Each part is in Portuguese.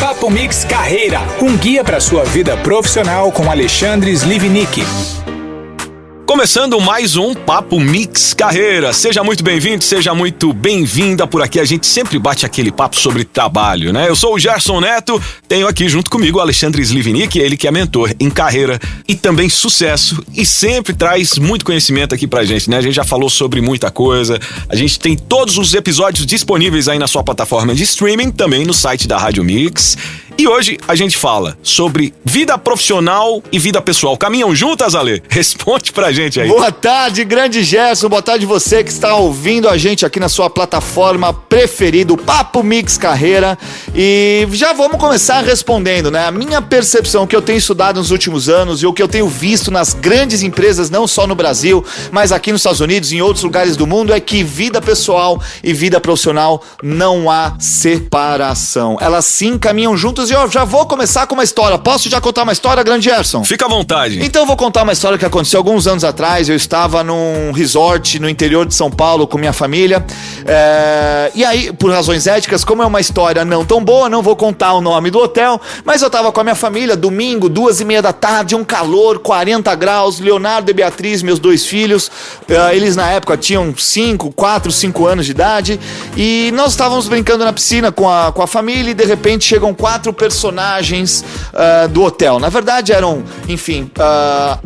Papo Mix Carreira, um guia para sua vida profissional com Alexandre Slivnik. Começando mais um Papo Mix Carreira. Seja muito bem-vindo, seja muito bem-vinda. Por aqui a gente sempre bate aquele papo sobre trabalho, né? Eu sou o Gerson Neto, tenho aqui junto comigo o Alexandre Slivnik, ele que é mentor em carreira e também sucesso e sempre traz muito conhecimento aqui pra gente, né? A gente já falou sobre muita coisa, a gente tem todos os episódios disponíveis aí na sua plataforma de streaming, também no site da Rádio Mix. E hoje a gente fala sobre vida profissional e vida pessoal. Caminham juntas, Ale? Responde pra gente aí. Boa tarde, grande Gerson. Boa tarde você que está ouvindo a gente aqui na sua plataforma preferida, o Papo Mix Carreira. E já vamos começar respondendo, né? A minha percepção que eu tenho estudado nos últimos anos e o que eu tenho visto nas grandes empresas, não só no Brasil, mas aqui nos Estados Unidos e em outros lugares do mundo, é que vida pessoal e vida profissional não há separação. Elas sim caminham juntas. E eu já vou começar com uma história. Posso já contar uma história, grande Gerson? Fica à vontade. Então eu vou contar uma história que aconteceu alguns anos atrás. Eu estava num resort no interior de São Paulo com minha família. E aí, por razões éticas, como é uma história não tão boa, não vou contar o nome do hotel, mas eu estava com a minha família, domingo, 2:30 da tarde, um calor, 40 graus, Leonardo e Beatriz, meus 2 filhos. Eles na época tinham 4, 5 anos de idade. E nós estávamos brincando na piscina com a família e de repente chegam 4 personagens do hotel. Na verdade eram, enfim,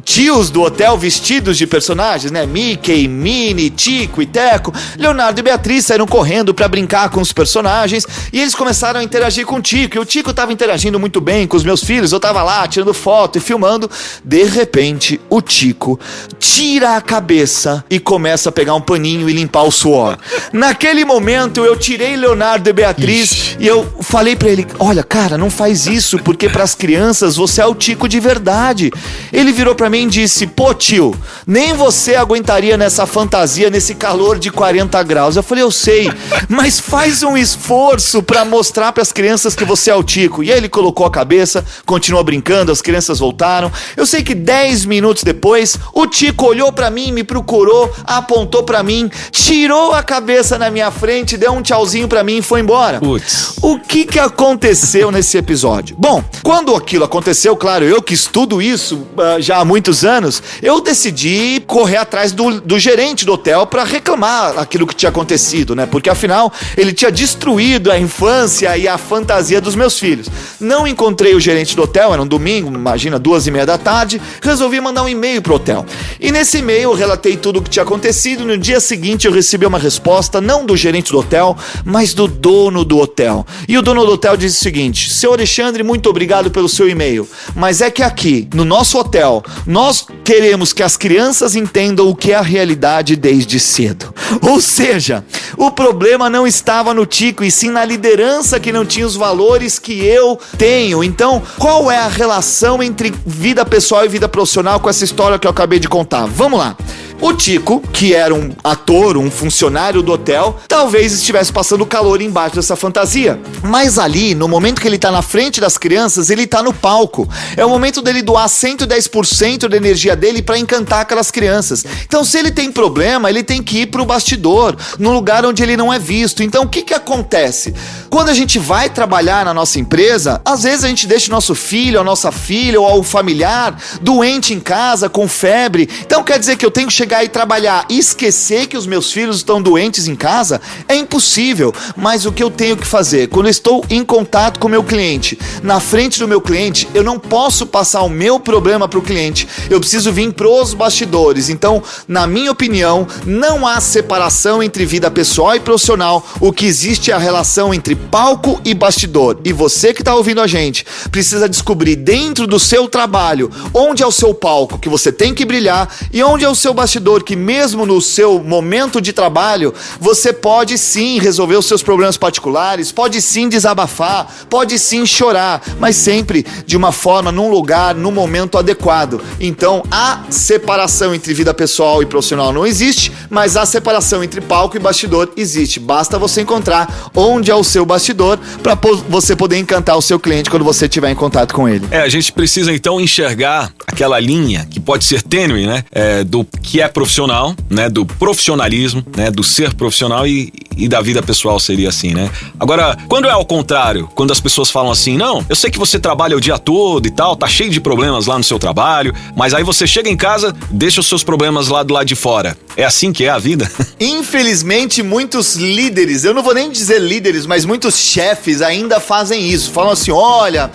tios do hotel vestidos de personagens, né? Mickey, Minnie, Tico e Teco. Leonardo e Beatriz saíram correndo pra brincar com os personagens e eles começaram a interagir com o Tico. E o Tico tava interagindo muito bem com os meus filhos. Eu tava lá tirando foto e filmando. De repente, o Tico tira a cabeça e começa a pegar um paninho e limpar o suor. Naquele momento, eu tirei Leonardo e Beatriz e eu falei pra ele, olha, cara, não faz isso, porque pras crianças você é o Tico de verdade. Ele virou pra mim e disse, pô tio, nem você aguentaria nessa fantasia, nesse calor de 40 graus. Eu falei, eu sei, mas faz um esforço pra mostrar pras crianças que você é o Tico. E aí ele colocou a cabeça, continuou brincando, as crianças voltaram. Eu sei que 10 minutos depois, o Tico olhou pra mim, me procurou, apontou pra mim, tirou a cabeça na minha frente, deu um tchauzinho pra mim e foi embora. Putz. O que aconteceu nesse episódio? Bom, quando aquilo aconteceu, claro, eu que estudo isso já há muitos anos, eu decidi correr atrás do gerente do hotel para reclamar aquilo que tinha acontecido, né? Porque afinal, ele tinha destruído a infância e a fantasia dos meus filhos. Não encontrei o gerente do hotel, era um domingo, imagina, 2:30 da tarde, resolvi mandar um e-mail pro hotel. E nesse e-mail eu relatei tudo o que tinha acontecido. No dia seguinte eu recebi uma resposta, não do gerente do hotel, mas do dono do hotel. E o dono do hotel disse o seguinte, seu Alexandre, muito obrigado pelo seu e-mail, mas é que aqui, no nosso hotel, nós queremos que as crianças entendam o que é a realidade desde cedo. Ou seja, o problema não estava no Tico, e sim na liderança que não tinha os valores que eu tenho. Então, qual é a relação entre vida pessoal e vida profissional com essa história que eu acabei de contar? Vamos lá. O Tico, que era um ator, um funcionário do hotel, talvez estivesse passando calor embaixo dessa fantasia. Mas ali, no momento que ele tá na frente das crianças, ele tá no palco. É o momento dele doar 110% da energia dele pra encantar aquelas crianças. Então, se ele tem problema, ele tem que ir pro bastidor, no lugar onde ele não é visto. Então, o que acontece? Quando a gente vai trabalhar na nossa empresa, às vezes a gente deixa o nosso filho, a nossa filha ou o familiar doente em casa, com febre. Então, quer dizer que eu tenho que chegar e trabalhar e esquecer que os meus filhos estão doentes em casa? É impossível. Mas o que eu tenho que fazer? Quando eu estou em contato com o meu cliente, na frente do meu cliente, eu não posso passar o meu problema para o cliente. Eu preciso vir pros bastidores. Então, na minha opinião, não há separação entre vida pessoal e profissional. O que existe é a relação entre palco e bastidor. E você que está ouvindo a gente precisa descobrir dentro do seu trabalho onde é o seu palco que você tem que brilhar e onde é o seu bastidor que mesmo no seu momento de trabalho você pode sim resolver os seus problemas particulares, pode sim desabafar, pode sim chorar, mas sempre de uma forma, num lugar, num momento adequado. Então a separação entre vida pessoal e profissional não existe, mas a separação entre palco e bastidor existe. Basta você encontrar onde é o seu bastidor para você poder encantar o seu cliente quando você estiver em contato com ele. A gente precisa então enxergar aquela linha que pode ser tênue, né? Do que é profissional, né? Do profissionalismo, né? Do ser profissional e e da vida pessoal seria assim, né? Agora, quando é ao contrário, quando as pessoas falam assim, não, eu sei que você trabalha o dia todo e tal, tá cheio de problemas lá no seu trabalho, mas aí você chega em casa, deixa os seus problemas lá do lado de fora. É assim que é a vida? Infelizmente, muitos líderes, eu não vou nem dizer líderes, mas muitos chefes ainda fazem isso. Falam assim, olha,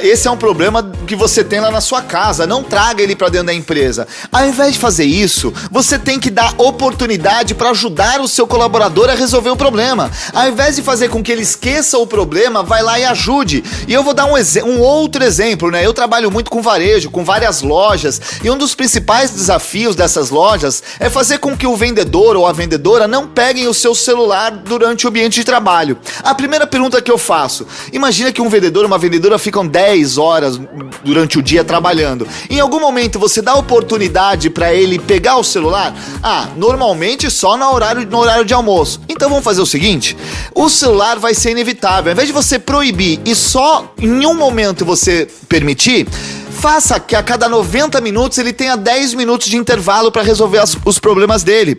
esse é um problema que você tem lá na sua casa, não traga ele pra dentro da empresa. Ao invés de fazer isso, você tem que dar oportunidade para ajudar o seu colaborador a resolver o problema. Ao invés de fazer com que ele esqueça o problema, vai lá e ajude. E eu vou dar um outro exemplo, né? Eu trabalho muito com varejo, com várias lojas, e um dos principais desafios dessas lojas é fazer com que o vendedor ou a vendedora não peguem o seu celular durante o ambiente de trabalho. A primeira pergunta que eu faço, imagina que um vendedor ou uma vendedora ficam 10 horas durante o dia trabalhando. Em algum momento você dá oportunidade para ele pegar o celular? Normalmente só no horário de almoço. Então vamos fazer o seguinte, o celular vai ser inevitável. Ao invés de você proibir e só em um momento você permitir, faça que a cada 90 minutos ele tenha 10 minutos de intervalo para resolver os problemas dele.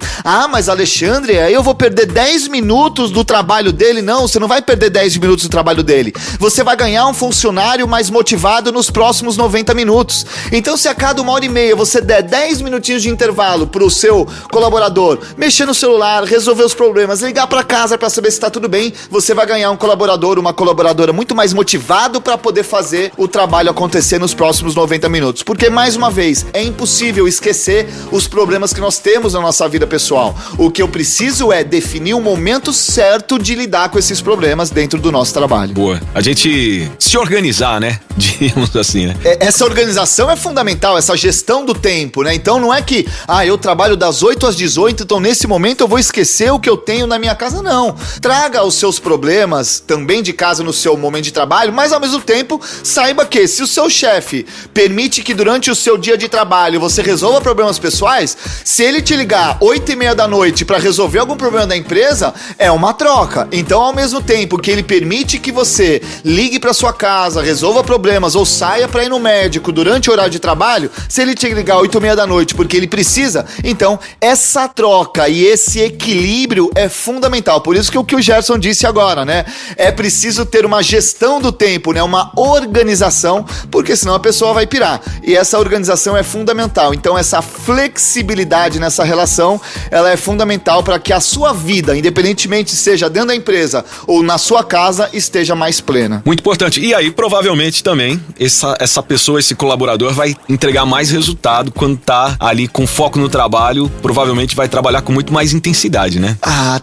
Mas Alexandre, aí eu vou perder 10 minutos do trabalho dele? Não, você não vai perder 10 minutos do trabalho dele. Você vai ganhar um funcionário mais motivado nos próximos 90 minutos. Então, se a cada 1h30 você der 10 minutinhos de intervalo para o seu colaborador mexer no celular, resolver os problemas, ligar para casa para saber se está tudo bem, você vai ganhar um colaborador, uma colaboradora muito mais motivado para poder fazer o trabalho acontecer nos próximos 90 minutos. Porque, mais uma vez, é impossível esquecer os problemas que nós temos na nossa vida pessoal. O que eu preciso é definir o momento certo de lidar com esses problemas dentro do nosso trabalho. Boa. A gente se organizar, né? Digamos assim, né? Essa organização é fundamental, essa gestão do tempo, né? Então não é que, eu trabalho das 8 às 18, então nesse momento eu vou esquecer o que eu tenho na minha casa. Não. Traga os seus problemas também de casa no seu momento de trabalho, mas ao mesmo tempo, saiba que se o seu chefe permite que durante o seu dia de trabalho você resolva problemas pessoais, se ele te ligar 8h30 da noite para resolver algum problema da empresa, é uma troca. Então, ao mesmo tempo que ele permite que você ligue para sua casa, resolva problemas ou saia para ir no médico durante o horário de trabalho, se ele te ligar 8h30 da noite porque ele precisa, então essa troca e esse equilíbrio é fundamental. Por isso que o que o Gerson disse agora, né? É preciso ter uma gestão do tempo, né? Uma organização, porque senão a pessoa vai pirar. E essa organização é fundamental. Então essa flexibilidade nessa relação, ela é fundamental para que a sua vida, independentemente seja dentro da empresa ou na sua casa, esteja mais plena. Muito importante. E aí, provavelmente também, essa pessoa, esse colaborador vai entregar mais resultado quando tá ali com foco no trabalho, provavelmente vai trabalhar com muito mais intensidade, né?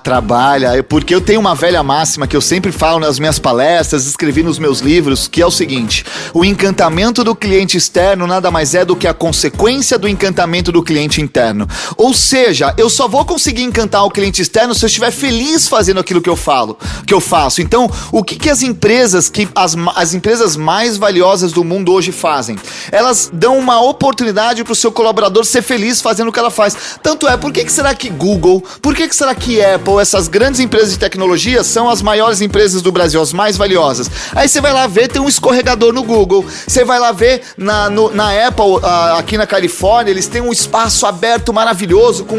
Trabalha. Porque eu tenho uma velha máxima que eu sempre falo nas minhas palestras, escrevi nos meus livros, que é o seguinte: o encantamento do cliente externo nada mais é do que a consequência do encantamento do cliente interno. Ou seja, eu só vou conseguir encantar o cliente externo se eu estiver feliz fazendo aquilo que eu faço. Então, o que as empresas, as empresas mais valiosas do mundo hoje fazem? Elas dão uma oportunidade para o seu colaborador ser feliz fazendo o que ela faz. Tanto é, por que será que Google, por que será que Apple, essas grandes empresas de tecnologia são as maiores empresas do Brasil, as mais valiosas? Aí você vai lá ver, tem um escorregador no Google. Você vai lá ver na Apple, aqui na Califórnia, eles têm um espaço aberto maravilhoso, com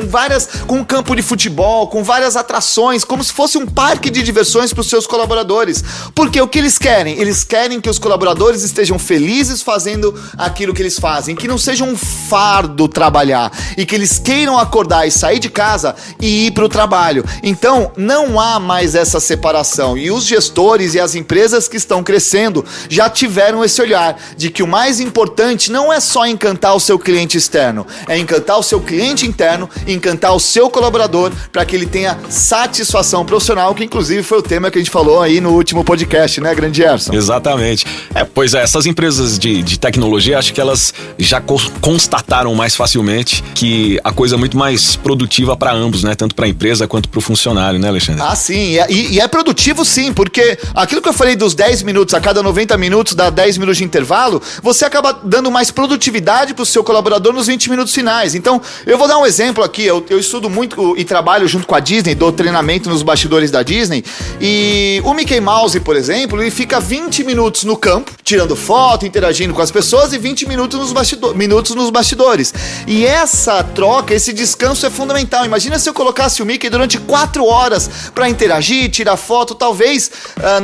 um campo de futebol, com várias atrações, como se fosse um parque de diversões para os seus colaboradores. Porque o que eles querem? Eles querem que os colaboradores estejam felizes fazendo aquilo que eles fazem, que não seja um fardo trabalhar, e que eles queiram acordar e sair de casa e ir para o trabalho. Então, não há mais essa separação. E os gestores e as empresas que estão crescendo já tiveram esse olhar de que o mais importante não é só encantar o seu cliente externo, é encantar o seu cliente interno, encantar o seu colaborador para que ele tenha satisfação profissional, que inclusive foi o tema que a gente falou aí no último podcast, né, grande Gerson? Exatamente. Pois é, essas empresas de tecnologia, acho que elas já constataram mais facilmente que a coisa é muito mais produtiva para ambos, né? Tanto para a empresa quanto para o funcionário, né, Alexandre? Sim. E é produtivo sim, porque aquilo que eu falei dos 10 minutos, a cada 90 minutos dá 10 minutos de intervalo, você acaba dando mais produtividade para o seu colaborador nos 20 minutos finais. Então, eu vou dar um exemplo aqui. Eu estudo muito e trabalho junto com a Disney, dou treinamento nos bastidores da Disney, e o Mickey Mouse, por exemplo, ele fica 20 minutos no campo, tirando foto, interagindo com as pessoas e 20 minutos nos bastidores. E essa troca, esse descanso é fundamental. Imagina se eu colocasse o Mickey durante 4 horas para interagir, tirar foto, talvez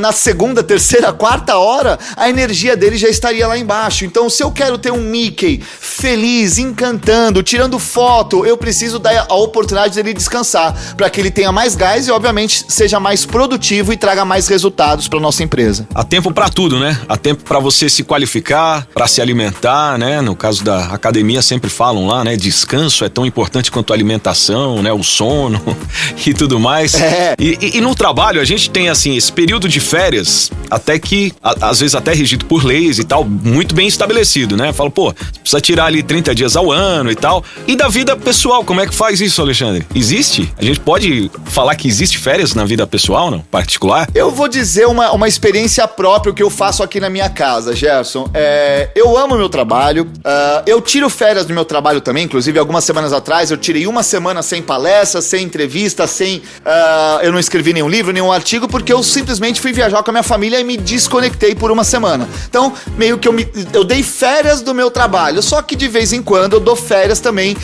na segunda, terceira, quarta hora, a energia dele já estaria lá embaixo. Então, se eu quero ter um Mickey feliz, encantando, tirando foto, eu preciso dar a oportunidade dele descansar, para que ele tenha mais gás e, obviamente, seja mais produtivo e traga mais resultados para nossa empresa. Há tempo para tudo, né? Há tempo para você se qualificar, para se alimentar, né? No caso da academia, sempre falam lá, né? Descanso é tão importante quanto a alimentação, né? O sono e tudo mais. E no trabalho, a gente tem, assim, esse período de férias, até que, às vezes até regido por leis e tal, muito bem estabelecido, né? Fala, pô, precisa tirar ali 30 dias ao ano e tal. E da vida pessoal, como é que faz isso, Alexandre? Existe? A gente pode falar que existe férias na vida pessoal, não? Particular? Eu vou dizer uma experiência própria que eu faço aqui na minha casa, Gerson. Eu amo meu trabalho, eu tiro férias do meu trabalho também, inclusive algumas semanas atrás eu tirei uma semana sem palestra, sem entrevista, eu não escrevi nenhum livro, nenhum artigo, porque eu simplesmente fui viajar com a minha família e me desconectei por uma semana. Então, meio que eu dei férias do meu trabalho, só que de vez em quando eu dou férias também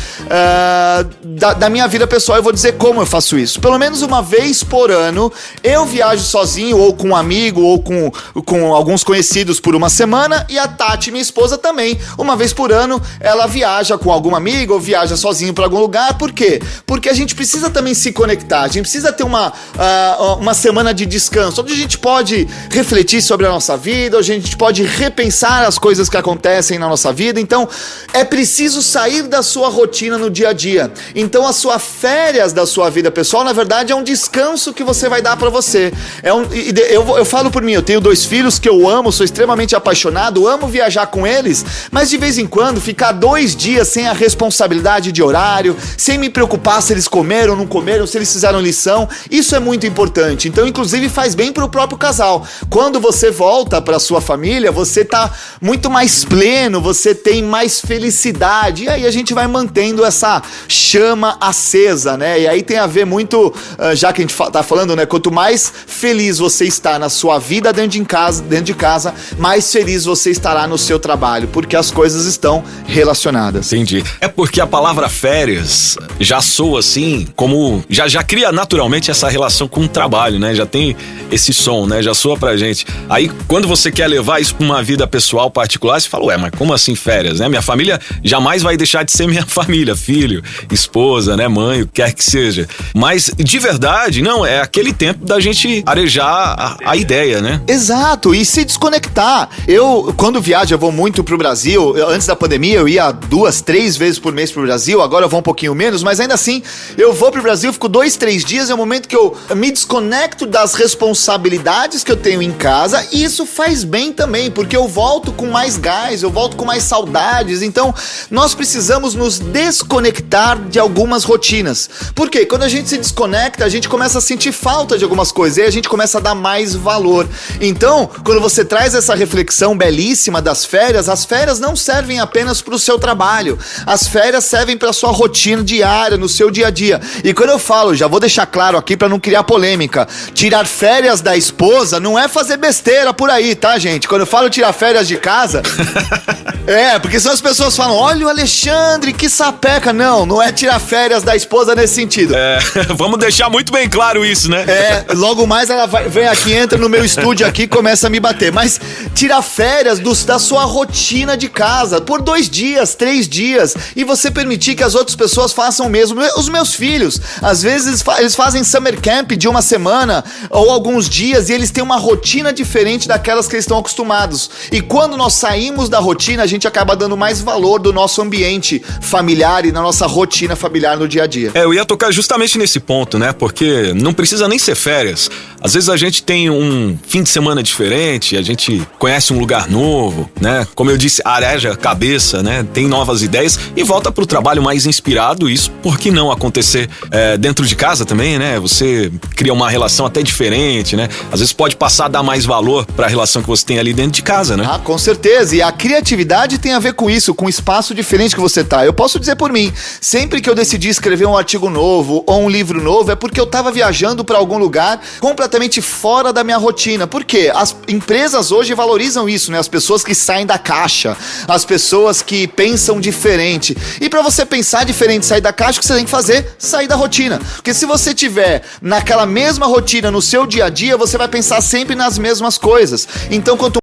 da minha vida pessoal. Eu vou dizer como eu faço isso. Pelo menos uma vez por ano, eu viajo sozinho, ou com um amigo, ou com alguns conhecidos por uma semana, e a Tati, minha esposa, também. Uma vez por ano, ela viaja com algum amigo, ou viaja sozinho para algum lugar. Por quê? Porque a gente precisa também se conectar, a gente precisa ter uma semana de descanso, onde a gente pode refletir sobre a nossa vida, onde a gente pode repensar as coisas que acontecem na nossa vida. Então, é preciso sair da sua rotina no dia a dia. Então, as suas férias da sua vida pessoal, na verdade, é um descanso que você vai dar pra você. Eu falo por mim, eu tenho 2 filhos que eu amo, sou extremamente apaixonado, amo viajar com eles, mas de vez em quando ficar 2 dias sem a responsabilidade de horário, sem me preocupar se eles comeram ou não comeram, se eles fizeram lição, isso é muito importante. Então, inclusive, faz bem pro próprio casal. Quando você volta pra sua família, você tá muito mais pleno, você tem mais felicidade, e aí a gente vai mantendo essa chama acesa, né? E aí tem a ver muito, já que a gente tá falando, né? Quanto mais feliz você está na sua vida dentro de casa, mais feliz você estará no seu trabalho, porque as coisas estão relacionadas. Entendi. É porque a palavra férias já soa assim, como já cria naturalmente essa relação com o trabalho, né? Já tem esse som, né? Já soa pra gente. Aí, quando você quer levar isso pra uma vida pessoal particular, você fala, ué, mas como assim férias, né? Minha família jamais vai deixar de ser minha família, filho, esposa, né? Mãe, o que quer que seja. Mas, de verdade, não, é aquele tempo da gente arejar a ideia, né? Exato, e se desconectar. Eu, quando viajo, eu vou muito pro Brasil. Antes da pandemia, eu ia 2, 3 vezes por mês pro Brasil. Agora eu vou um pouquinho menos, mas ainda assim, eu vou pro Brasil, fico 2, 3 dias. É o momento que eu me desconecto das responsabilidades que eu tenho em casa. E isso faz bem também, porque eu volto com mais gás, eu volto com mais saudades. Então, nós precisamos nos desconectar de algumas rotinas. Por quê? Quando a gente se desconecta, a gente começa a sentir falta de algumas coisas, e aí a gente começa a dar mais valor. Então, quando você traz essa reflexão belíssima das férias, as férias não servem apenas para o seu trabalho, as férias servem para a sua rotina diária, no seu dia a dia. E quando eu falo, já vou deixar claro aqui para não criar polêmica, tirar férias da esposa não é fazer besteira por aí, tá, gente? Quando eu falo tirar férias de casa, porque senão as pessoas falam, olha o Alexandre, que sapeca. Não é tirar férias da esposa nesse sentido. Vamos deixar muito bem claro isso, né? Logo mais ela vem aqui, entra no meu estúdio aqui e começa a me bater. Mas tirar férias da sua rotina de casa por 2 dias, 3 dias, e você permitir que as outras pessoas façam o mesmo. Os meus filhos, às vezes eles fazem summer camp de uma semana ou alguns dias, e eles têm uma rotina diferente daquelas que eles estão acostumados. E quando nós saímos da rotina, a gente acaba dando mais valor do nosso ambiente familiar e na nossa rotina familiar no dia a dia. Eu ia tocar justamente nesse ponto, né? Porque não precisa nem ser férias. Às vezes a gente tem um fim de semana diferente, a gente conhece um lugar novo, né? Como eu disse, areja a cabeça, né? Tem novas ideias e volta pro trabalho mais inspirado. Isso, por que não acontecer dentro de casa também, né? Você cria uma relação até diferente, né? Às vezes pode passar a dar mais valor pra relação que você tem ali dentro de casa, né? Ah, com certeza. E a criatividade tem a ver com isso, com o espaço diferente que você tá. Eu posso dizer por mim, sempre que eu decidi escrever um artigo novo ou um livro novo, é porque eu tava viajando pra algum lugar completamente completamente fora da minha rotina. Por quê? As empresas hoje valorizam isso, né? As pessoas que saem da caixa, as pessoas que pensam diferente. E para você pensar diferente, sair da caixa, o que você tem que fazer? Sair da rotina. Porque se você tiver naquela mesma rotina no seu dia a dia, você vai pensar sempre nas mesmas coisas. Então, quanto